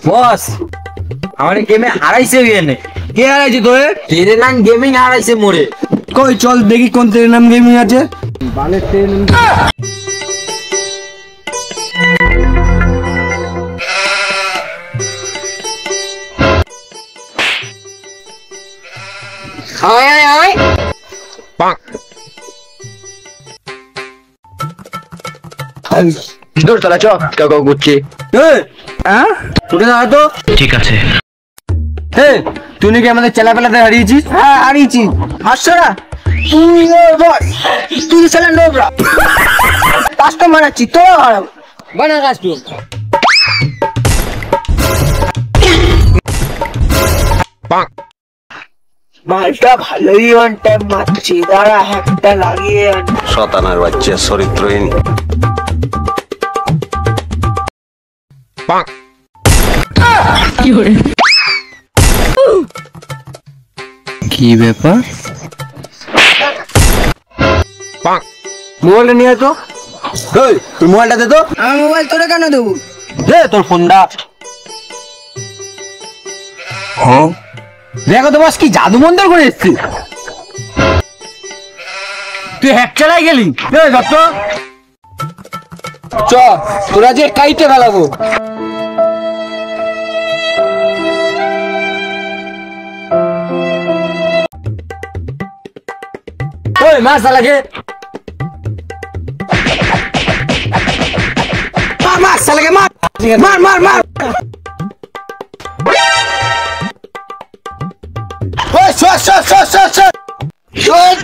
বস আমার গেমে হারাইছে বিয়েনে। কে হারাইছে তোরে? তেরে নাম গেমিং হারাইছে মোরে। কই চল দেখি কোন তেরে নাম গেমিং আছে। বালের তেরে নাম আয় আয় আয় পাক দূর চলা চ কাউ কাউ করছে। হ্যাঁ উঠে দাঁড়া তো। ঠিক আছে। তুই নাকি আমাদের চেলাপেলাতে হারিয়েছিস? হ্যাঁ হারিয়েছি। হাসছো না? তুই ছেলে নোবরা কাস্টমার আছি তো হারাবো বানা কাস্টমার। মালটা ভালোই অন টাইম মারছি, দাঁড়া একটা লাগিয়ে শতানার বাচ্চা চরিত্রহীন। কি ব্যাপার? মোবাইলটা নিয়ে তো। তুই মোবাইলটা দে তো। আমার মোবাইল তোরে কেন দেবো? দে তোর ফোনটা। দেখো তো বস কি জাদু মন্দির করে এসছি। তুই হ্যাক চালাই গেলি। চ তোরা যে কাইটে ফেলাবো। ওই মাছ লাগে মার সালাকে মার মার মার মার। ওই shot shot shot shot shot.